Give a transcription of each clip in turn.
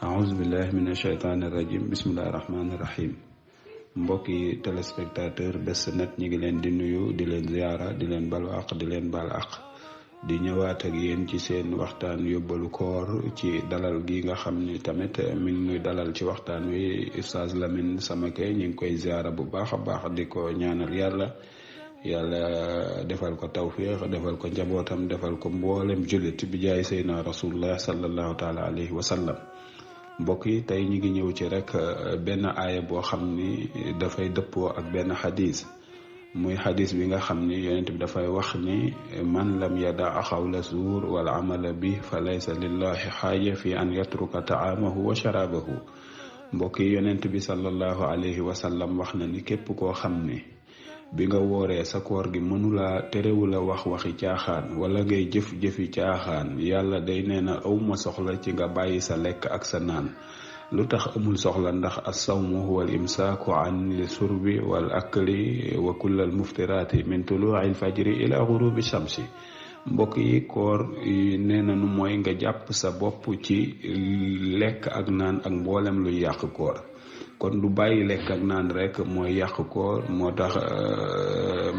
aouzu billahi min asheytaani rajim bismillahi rahmaani rahim. mbokki téléspectateur Best Net ñi ngi leen di nuyu di leen ziyaara di leen balu àq di leen bal àq di ñëwaat ak yéen ci seen waxtaan yóbbalu koor ci dalal gi nga xam ni tamit mi ngi nuy dalal ci waxtaan wi Oustaz Lamine Samake ñi ngi koy ziyaara bu baax a baax di ko ñaanal yàlla defal ko tawfiq defal ko njabootam defal ko mboolem jullit bi jaay Seydina Rasulullah sallallahu taala alayhi wa sallam. mbokk yi tey ñu ngi ñëw ci rek benn aaya boo xam ni dafay dëppoo ak benn xadis muy xadis bi nga xam ni yonent bi dafay wax ni man lam yadaa xawla zuur wal amala bi fa laysa lillahi xaaja fi an yatruka taamahu wa sharabahu. mbokk yi yonent bi sallallahu alayhi wa sallam wax na ni képp koo xam ni bi nga wooree sa koor gi mënula terewula wax waxi caaxaan wala ngay jëf-jëfi caaxaan yàlla day nee na awma soxla ci nga bàyyi sa lekk ak sa naan. lu tax amul soxla ndax as-sawmu huwa al-imsaaku an surbi wal akli wa kullal muftiraati min tuluu'il fajri ila ghurubi shamsi. mbokk yi koor nee na nu mooy nga jàpp sa bopp ci lekk ak naan ak mboolem luy yàq koor. kon du bàyyi lekk ak naan rek mooy yàq koor. moo tax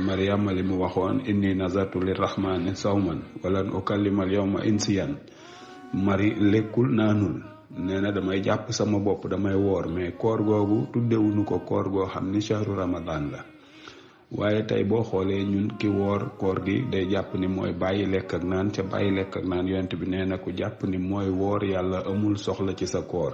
Mariama li mu waxoon inni nazartu lirrahmani sawman walan ukallima al yawma insiyan. mari lekkul naanul nee na damay jàpp sama bopp damay woor mais koor googu tuddewuñu ko koor goo xam ni shahru ramadan la. waaye tey boo xoolee ñun ki woor koor gi day jàpp ni mooy bàyyi lekk ak naan ca bàyyi lekk ak naan yonent bi nee na ku jàpp ni mooy woor yàlla amul soxla ci sa koor.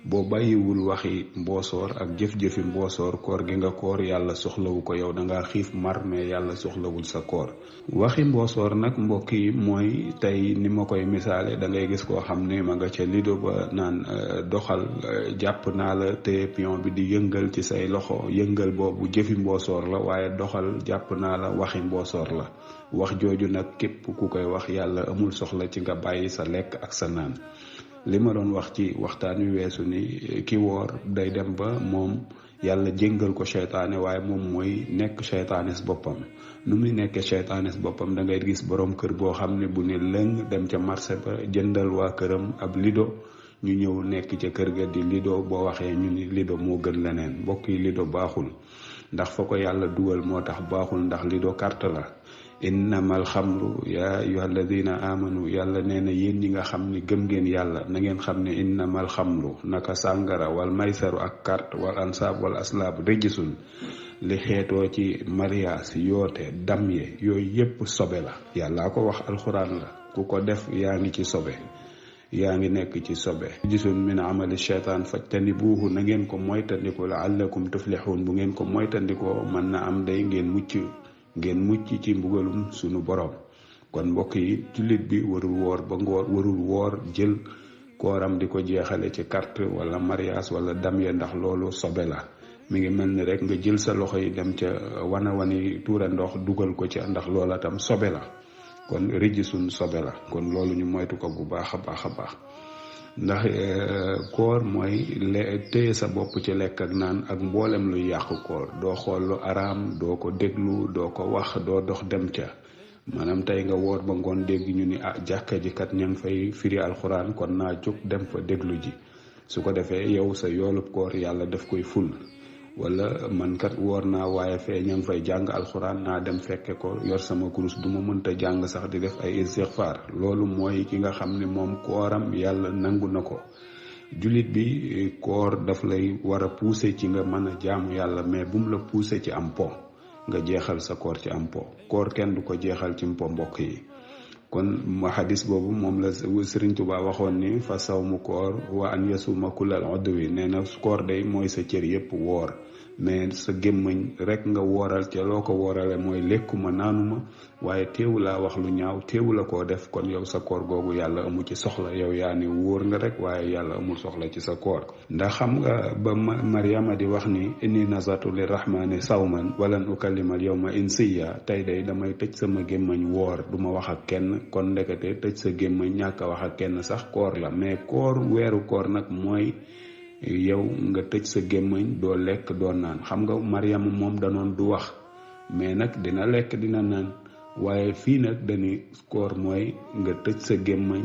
boo bàyyiwul waxi mboosoor ak jëf-jëfi mboosoor koor gi nga koor yàlla soxlawu ko yow dangaa xiif mar mais yàlla soxlawul sa koor. waxi mboosoor nag mbokk yi mooy tey ni ma koy misaale da ngay gis koo xam ne ma nga ca lido ba naan doxal jàpp naa la te pion bi di yëngal ci say loxo yëngal boobu jëfi mboosoor la waaye doxal jàpp naa la waxi mboosoor la. wax jooju nag képp ku koy wax yàlla amul soxla ci nga bàyyi sa lekk ak sa naan. li ma doon wax ci waxtaan wi weesu ni ki woor day dem ba moom yàlla jéggal ko seytaane waaye moom mooy nekk seytaanes boppam. nu muy nekkee seytaanes boppam da ngay gis borom kër boo xam ne bu ne lëng dem ca marché ba jëndal waa këram ab lido ñu ñëw nekk ca kër ga di lido boo waxee ñu ni lido moo gën leneen. mbokk yi lido baaxul ndax fa ko yàlla dugal moo tax baaxul ndax lido carte la. innamal xamru yaa ayyuha alladina amanu yàlla nee na yéen ñi nga xam ni gëm ngeen yàlla na ngeen xam ne innamal xamru naka sàngara wal maysaru ak carte wal ansaab wal aslaab rijsun li xeetoo ci mariage yoote damye yooyu yépp sobe la. yàllaa ko wax alxuraan la ku ko def yaa ngi ci sobe yaa ngi nekk ci sobe. rijsun min amali sheytaan fajtanibuuhu na ngeen ko moytandikoo la'allakum tuflixuun bu ngeen ko moytandikoo mën na am day ngeen mucc ci mbugalum sunu borom. kon mbokk yi jullit bi warul woor jël kooram di ko jeexale ci carte wala mariage wala damye ndax loolu sobe la. mi ngi mel ni rek nga jël sa loxo yi dem ca wani tuura ndox dugal ko ca ndax loola tam sobe la. kon rijsun sobe la. kon loolu ñu moytu ko bu baax a baax a baax ndax koor mooy téye sa bopp ci lekk ak naan ak mboolem luy yàq koor. doo xool lu araam doo ko déglu doo ko wax doo dox dem ca. maanaam tey nga woor ba ngoon dégg ñu ni jàkka ji kat ña ngi fay firi alxuraan kon naa jóg dem fa déglu ji. su ko defee yow sa yoolub koor yàlla daf koy ful. wala man kat woor naa waaye fee ña ngi fay jàng alxuraan naa dem fekke ko yor sama kurus du ma mënta jàng sax di def ay istixfaar. loolu mooy ki nga xam ne moom kooram yàlla nangu na ko. jullit bi koor daf lay war a pousser ci nga mën a jaamu yàlla mais bu mu la pousser ci am po nga jeexal sa koor ci am po. koor kenn du ko jeexal ci mpo mbokk yi. kon ma xadis boobu moom la Sëriñ Tuubaa waxoon ni fa sawmu koor wa an yasuma kullal udwi nee na koor day mooy sa cër yépp woor mais sa gémmañ rek nga wooral ca loo ko woorale mooy lekkuma naanuma waaye teewu laa wax lu ñaaw teewu la koo def. kon yow sa koor googu yàlla amu ci soxla. yow yaa ni wóor nga rek waaye yàlla amul soxla ci sa koor. ndax xam nga ba Mariama di wax ni inni nazartu lirrahmani sawman walan ukallima al yawma insiya tey day damay tëj sama gémmañ woor duma wax ak kenn. kon ndekete tëj sa gémmañ ñàkk a wax ak kenn sax koor la. mais koor weeru koor nag mooy yow nga tëj sa gémmañ doo lekk doo naan. xam nga Mariama moom danoon du wax mais nag dina lekk dina naan waaye fii nag dañuy koor mooy nga tëj sa gémmañ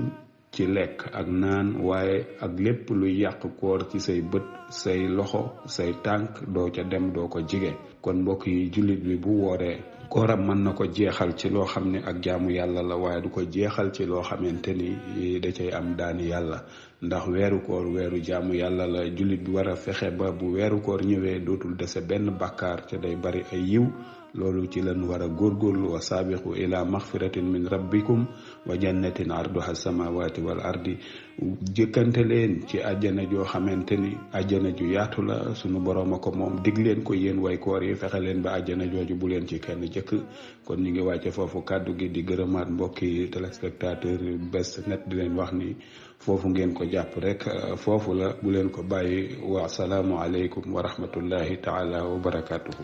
ci lekk ak naan waaye ak lépp luy yàq koor ci say bët say loxo say tànk doo ca dem doo ko jige. kon mbokk yi jullit bi bu wooree kooram mën na ko jeexal ci loo xam ne ak jaamu yàlla la waaye du ko jeexal ci loo xamante ni da cay am daani yàlla ndax weeru koor weeru jaamu yàlla la. jullit bi war a fexe ba bu weeru koor ñëwee dootul dese benn bàkkaar te day bari ay yiw. loolu ci lañ war a góorgóorlu wa saabiqu ila maxfiratin min rabbikum wa jannatin arduha samawati wal ardi. jëkkante leen ci àjjana joo xamante ni àjjana ju yaatu la sunu boroom a ko moom dig leen ko yéen way koor yi fexe leen ba àjjana jooju bu leen ci kenn jëkk. kon ñu ngi wàcce foofu kàddu gi di gërëmaat mbokki téléspectateur Best Net di leen wax ni foofu ngeen ko jàpp rek foofu la bu leen ko bàyyi. wa salaamu aleykum wa rahmatullahi taala wa barakatuhu.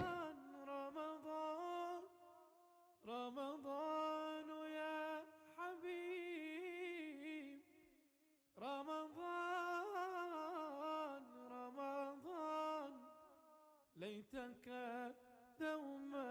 ليتك دوما